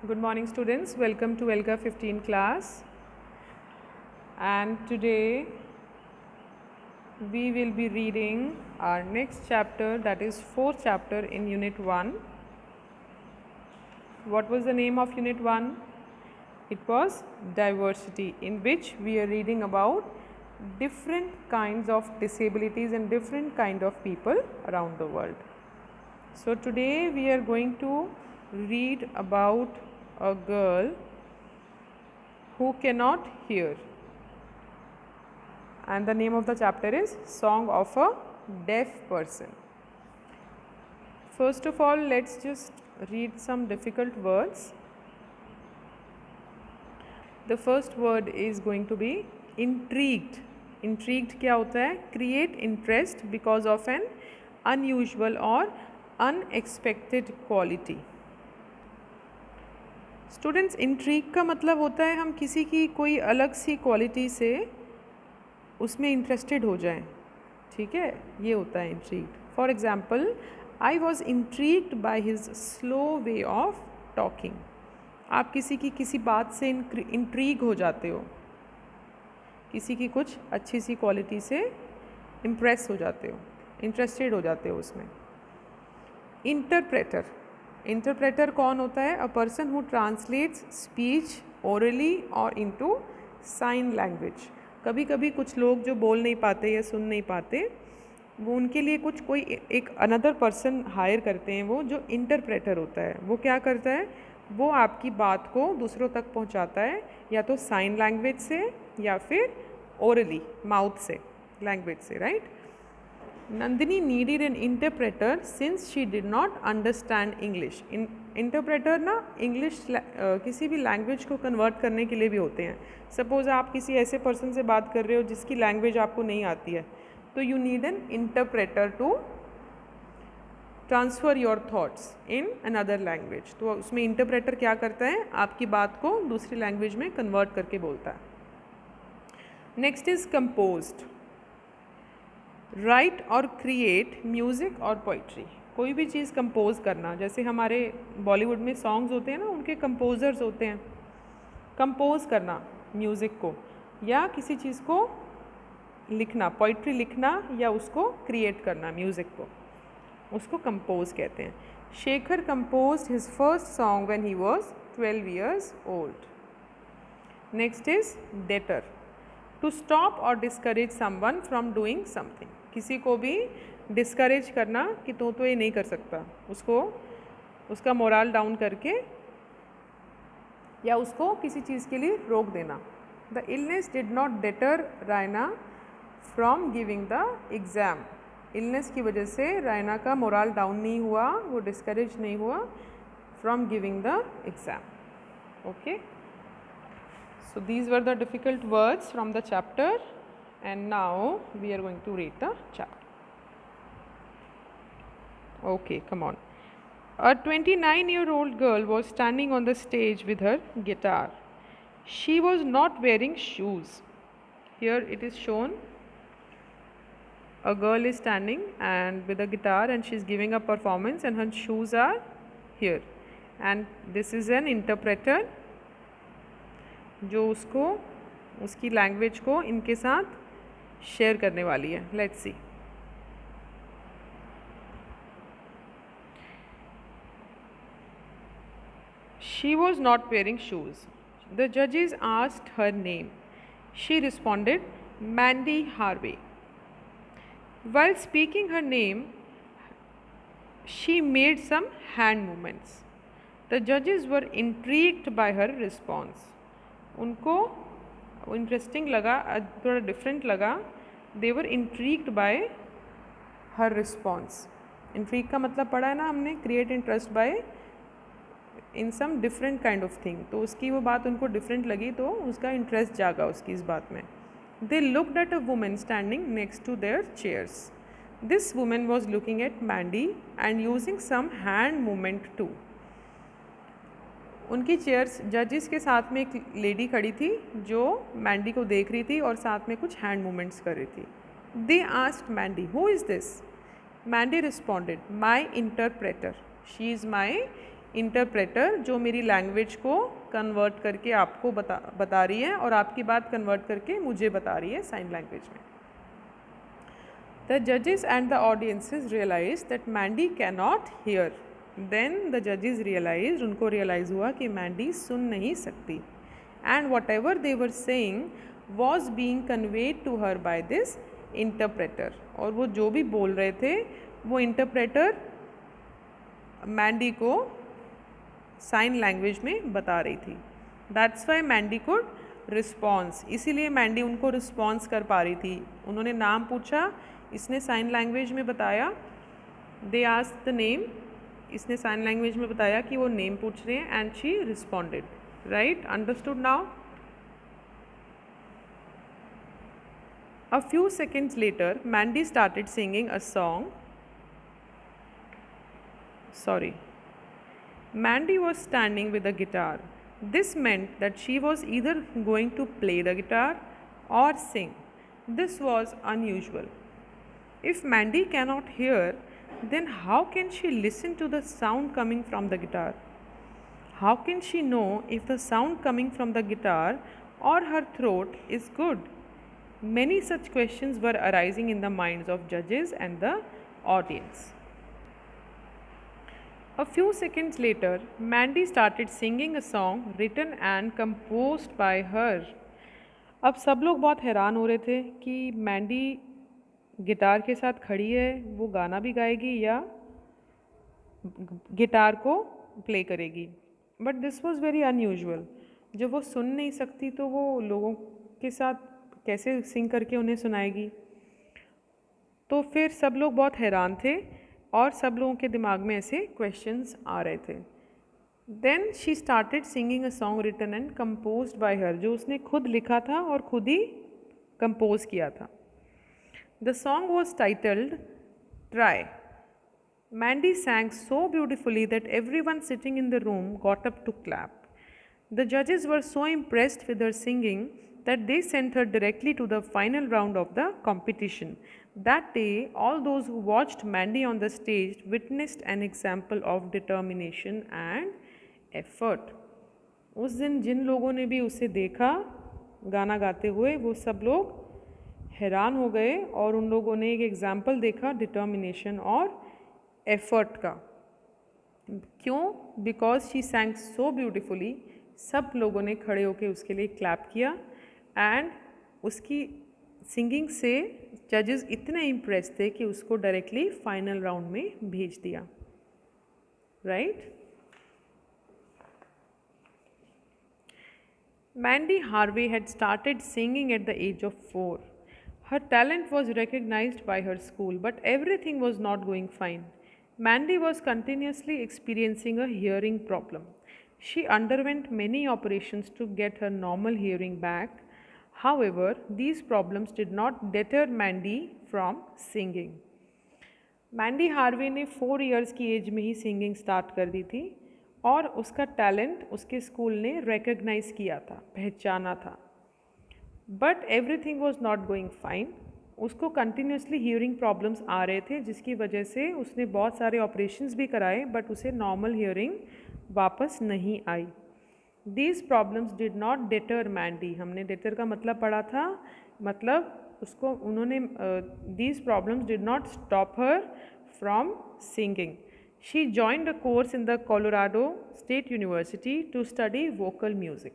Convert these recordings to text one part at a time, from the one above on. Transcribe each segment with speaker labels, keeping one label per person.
Speaker 1: Good morning students, welcome to ELGA 15 class, and today we will be reading our next chapter, that is fourth chapter in unit 1. What was the name of unit 1? It was diversity, in which we are reading about different kinds of disabilities and different kind of people around the world. So today we are going to read about a girl who cannot hear, and the name of the chapter is Song of a Deaf Person. First of all, let's just read some difficult words. The first word is going to be intrigued. Intrigued क्या होता है? Create interest because of an unusual or unexpected quality. Students, intrigue का मतलब होता है हम किसी की कोई अलग सी क्वालिटी से उसमें इंटरेस्टेड हो जाएं, ठीक है, ये होता है intrigued. For example, I was intrigued by his slow way of talking. आप किसी की किसी बात से इंट्रीग हो जाते हो, किसी की कुछ अच्छी सी क्वालिटी से इम्प्रेस हो जाते हो, इंटरेस्टेड हो जाते हो उसमें. इंटरप्रेटर. इंटरप्रेटर कौन होता है? A person who translates speech orally और इनटू साइन लैंग्वेज. कभी कभी कुछ लोग जो बोल नहीं पाते या सुन नहीं पाते, वो उनके लिए कुछ कोई एक अनदर पर्सन हायर करते हैं, वो जो इंटरप्रेटर होता है. वो क्या करता है? वो आपकी बात को दूसरों तक पहुंचाता है, या तो साइन लैंग्वेज से या फिर ओरली माउथ से, लैंग्वेज से, right. Nandini needed an interpreter since she did not understand English. Interpreter ना इंग्लिश किसी भी लैंग्वेज को कन्वर्ट करने के लिए भी होते हैं. सपोज़ आप किसी ऐसे पर्सन से बात कर रहे हो जिसकी लैंग्वेज आपको नहीं आती है, तो you need an interpreter to transfer your thoughts in another language. तो उसमें इंटरप्रेटर क्या करता है? आपकी बात को दूसरी लैंग्वेज में कन्वर्ट करके बोलता है. Next is composed. राइट और क्रिएट म्यूज़िक और पोइट्री. कोई भी चीज़ कंपोज करना, जैसे हमारे बॉलीवुड में सॉन्ग्स होते हैं ना, उनके कंपोजर्स होते हैं. कंपोज करना म्यूज़िक को या किसी चीज़ को लिखना, पोइट्री लिखना या उसको क्रिएट करना म्यूज़िक को, उसको कंपोज कहते हैं. Shekhar composed his first song when he was 12 years old. Next is deter. To stop or discourage someone from doing something. किसी को भी डिस्करेज करना कि तो ये नहीं कर सकता, उसको उसका मोरल डाउन करके या उसको किसी चीज़ के लिए रोक देना. The illness did not debtor Raina from giving the exam. Illness की वजह से रायना का मोरल डाउन नहीं हुआ, वो डिस्करेज नहीं हुआ from giving the exam. Okay, so these were the difficult words from the chapter, and now we are going to read the chapter. Okay, come on. A 29-year-old girl was standing on the stage with her guitar. She was not wearing shoes. Here it is shown a girl is standing and with a guitar and she is giving a performance, and her shoes are here, and this is an interpreter जो उसको उसकी language को इनके साथ share करने वाली है. Let's see. She was not wearing shoes. The जजेस asked her name. She responded Mandy Harvey. While speaking her name she made some hand movements. The जजेस वर इंट्रीग्ड बाय हर रिस्पॉन्स. उनको इंटरेस्टिंग लगा, थोड़ा डिफरेंट लगा. दे वर इंट्रीग्ड बाय हर response. Intrigue का मतलब पढ़ा है ना हमने, create interest by in some different kind of thing. तो उसकी वो बात उनको डिफरेंट लगी, तो उसका इंटरेस्ट जागा उसकी इस बात में. They looked at a women standing next to their chairs. This women was looking at Mandy and using some hand movement to. उनकी चेयर्स, जजेस के साथ में एक लेडी खड़ी थी जो मैंडी को देख रही थी और साथ में कुछ हैंड मूवमेंट्स कर रही थी. They asked Mandy, who is this? Mandy responded, my interpreter. She is my interpreter जो मेरी लैंग्वेज को कन्वर्ट करके आपको बता रही है और आपकी बात कन्वर्ट करके मुझे बता रही है साइन लैंग्वेज में. The judges and the audiences realized that Mandy cannot hear. Then the judges realized, उनको realize हुआ कि Mandy सुन नहीं सकती. And whatever they were saying was being conveyed to her by this interpreter. और वो जो भी बोल रहे थे वो interpreter Mandy को साइन लैंग्वेज में बता रही थी. That's why Mandy could response, इसीलिए मैंडी उनको रिस्पॉन्स कर पा रही थी. उन्होंने नाम पूछा, इसने साइन लैंग्वेज में बताया. दे आस्क्ड द नेम, इसने साइन लैंग्वेज में बताया कि वो नेम पूछ रहे हैं and she responded. Right, understood now. A few seconds later Mandy started singing a song. Mandy was standing with a guitar. This meant that she was either going to play the guitar or sing. This was unusual. If Mandy cannot hear, then how can she listen to the sound coming from the guitar? How can she know if the sound coming from the guitar or her throat is good? Many such questions were arising in the minds of judges and the audience. A few seconds later, Mandy started singing a song written and composed by her. अब सब लोग बहुत हैरान हो रहे थे कि Mandy guitar के साथ खड़ी है, वो गाना भी गाएगी या गिटार को प्ले करेगी. But this was very unusual. जब वो सुन नहीं सकती तो वो लोगों के साथ कैसे सिंग करके उन्हें सुनाएगी. तो फिर सब लोग बहुत हैरान थे और सब लोगों के दिमाग में ऐसे क्वेश्चंस आ रहे थे. Then she started singing a song written and composed by her, जो उसने खुद लिखा था और खुद ही कंपोज किया था. The song was titled try. Mandy sang so beautifully that everyone sitting in the room got up to clap. The judges were so impressed with her singing that they sent her directly to the final round of the competition. That day, all those who watched Mandy on the stage witnessed an example of determination and effort. उस दिन जिन लोगों ने भी उसे देखा गाना गाते हुए, वो सब लोग हैरान हो गए और उन लोगों ने एक एग्जाम्पल देखा डिटर्मिनेशन और एफर्ट का. क्यों? Because she सैंग so beautifully. सब लोगों ने खड़े होकर उसके लिए क्लैप किया एंड उसकी सिंगिंग से जजेस इतने इम्प्रेस थे कि उसको डायरेक्टली फाइनल राउंड में भेज दिया. Right. Mandy Harvey had started singing at the age of 4. Her talent was recognized by her school, but everything was not going fine. Mandy was continuously experiencing a hearing problem. She underwent many operations to get her normal hearing back. However, these problems did not deter Mandy from singing. Mandy Harvey ने 4 years की as में ही singing start कर दी थी और उसका talent उसके school ने recognise किया था, पहचाना था. But everything was not going fine. उसको कंटिन्यूसली हियरिंग प्रॉब्लम्स आ रहे थे जिसकी वजह से उसने बहुत सारे ऑपरेशंस भी कराए बट उसे नॉर्मल हियरिंग वापस नहीं आई. These problems did not deter Mandy. हमने डेटर का मतलब पढ़ा था, मतलब उसको उन्होंने these problems did not stop her from singing. She joined a course in the Colorado State University to study vocal music.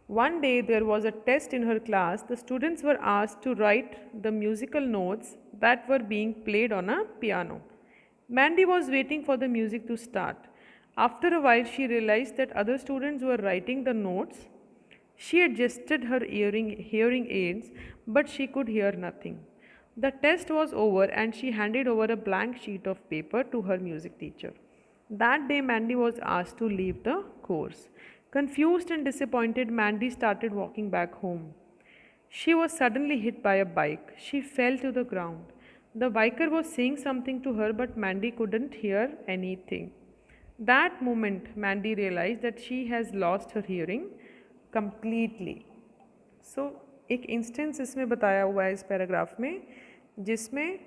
Speaker 1: One day there was a test in her class. The students were asked to write the musical notes that were being played on a piano. Mandy was waiting for the music to start. After a while she realized that other students were writing the notes. She adjusted her hearing aids, but she could hear nothing. The test was over and she handed over a blank sheet of paper to her music teacher. That day Mandy was asked to leave the course. Confused and disappointed, Mandy started walking back home. She was suddenly hit by a bike. She fell to the ground. The biker was saying something to her, but Mandy couldn't hear anything. That moment Mandy realized that she has lost her hearing completely. So एक instance इसमें बताया हुआ है इस paragraph में जिसमें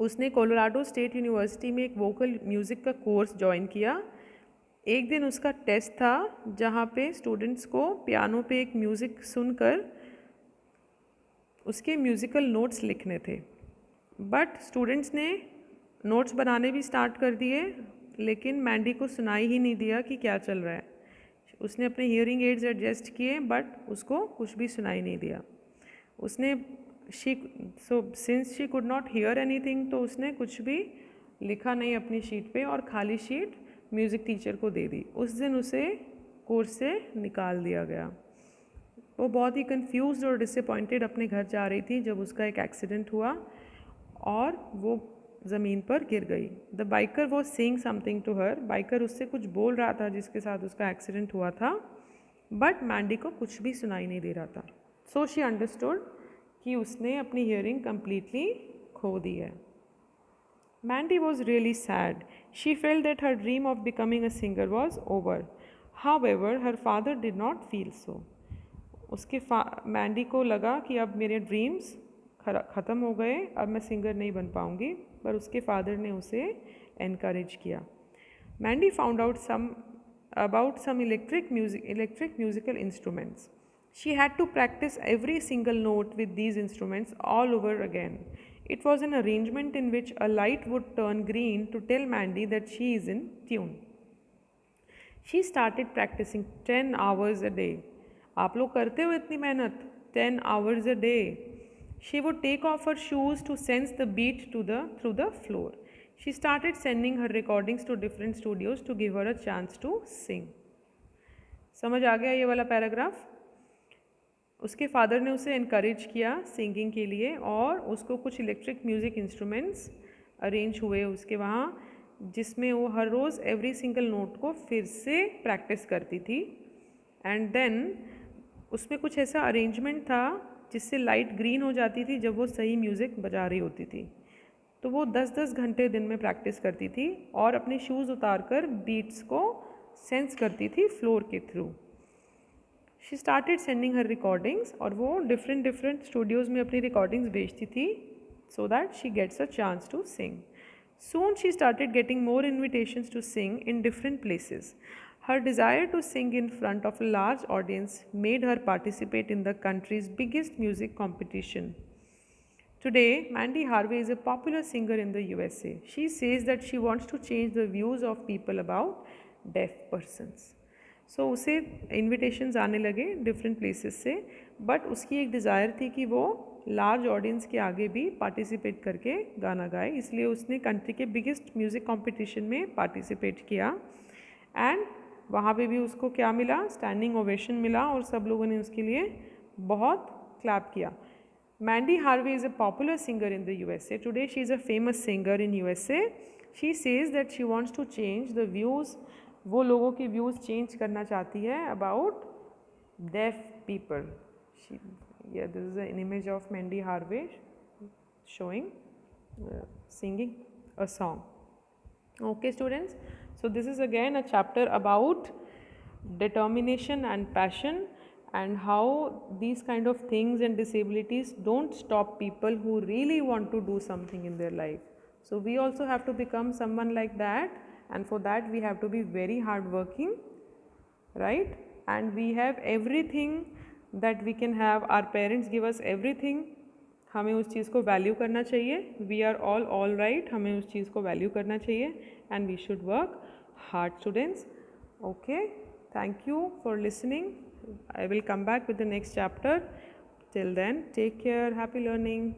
Speaker 1: उसने Colorado state university में एक वोकल म्यूज़िक का कोर्स ज्वाइन किया। एक दिन उसका टेस्ट था जहाँ पे स्टूडेंट्स को पियानो पे एक म्यूज़िक सुनकर उसके म्यूज़िकल नोट्स लिखने थे। बट स्टूडेंट्स ने नोट्स बनाने भी स्टार्ट कर दिए, लेकिन मैंडी को सुनाई ही नहीं दिया कि क्या चल रहा है। उसने अपने हियरिंग एड्स एडजस्ट किए बट उसको कुछ भी सुनाई नहीं दिया। उसने since she could not hear anything, तो उसने कुछ भी लिखा नहीं अपनी शीट पे और खाली शीट म्यूज़िक टीचर को दे दी। उस दिन उसे कोर्स से निकाल दिया गया। वो बहुत ही कंफ्यूज्ड और डिसअपॉइंटेड अपने घर जा रही थी जब उसका एक एक्सीडेंट हुआ और वो ज़मीन पर गिर गई। The biker was saying something to her. Biker उससे कुछ बोल रहा था जिसके साथ उसका एक्सीडेंट हुआ था, बट मैंडी को कुछ भी सुनाई नहीं दे रहा था। सो शी अंडरस्टूड कि उसने अपनी हियरिंग कम्प्लीटली खो दी है। Mandy was really sad. She felt that her dream of becoming a singer was over. However her father did not feel so. उसके मैंडी को लगा कि अब मेरे ड्रीम्स ख़त्म हो गए, अब मैं सिंगर नहीं बन पाऊँगी, पर उसके फादर ने उसे एनकरेज किया। Mandy found out about some electric musical instruments. She had to practice every single note with these instruments all over again. It was an arrangement in which a light would turn green to tell Mandy that she is in tune. She started practicing 10 hours a day. आप लोग करते हो इतनी मेहनत? 10 hours a day. She would take off her shoes to sense the beat through the floor. She started sending her recordings to different studios to give her a chance to sing. समझ आ गया ये वाला paragraph? उसके father ने उसे encourage किया singing के लिए और उसको कुछ इलेक्ट्रिक म्यूज़िक इंस्ट्रूमेंट्स अरेंज हुए उसके वहाँ, जिसमें वो हर रोज़ एवरी सिंगल नोट को फिर से प्रैक्टिस करती थी। एंड देन उसमें कुछ ऐसा अरेंजमेंट था जिससे लाइट ग्रीन हो जाती थी जब वो सही म्यूज़िक बजा रही होती थी। तो वो 10-10 घंटे दिन में प्रैक्टिस करती थी और अपने शूज़ उतार कर बीट्स को सेंस करती थी फ्लोर के through. She started sending her recordings और वो डिफरेंट स्टूडियोज़ में अपनी रिकॉर्डिंग्स भेजती थी so that she gets a chance to sing. Soon she started getting more invitations to sing in different places. Her desire to sing in front of a large audience made her participate in the country's biggest music competition. Today, Mandy Harvey is a popular singer in the USA. She says that she wants to change the views of people about deaf persons. So उसे invitations आने लगे different places से, but उसकी एक desire थी कि वो large audience के आगे भी पार्टिसिपेट करके गाना गाए, इसलिए उसने कंट्री के बिगेस्ट म्यूज़िक कंपटीशन में पार्टिसिपेट किया। एंड वहाँ पे भी उसको क्या मिला? स्टैंडिंग ओवेशन मिला और सब लोगों ने उसके लिए बहुत क्लैप किया। Mandy Harvey is a popular singer in the USA. Today she is a famous singer in USA. She says that she wants to change the views. वो लोगों के व्यूज़ चेंज करना चाहती है about deaf people. Yeah, this is an image of Mandy Harvey showing singing a song. Okay, students. So this is again a chapter about determination and passion, and how these kind of things and disabilities don't stop people who really want to do something in their life. So we also have to become someone like that, and for that we have to be very hardworking, right? And we have everything that we can have. Our parents give us everything. हमें उस चीज़ को value करना चाहिए. We are all right. हमें उस चीज़ को value करना चाहिए, and we should work hard, students. Okay, thank you for listening. I will come back with the next chapter. Till then, take care. Happy learning.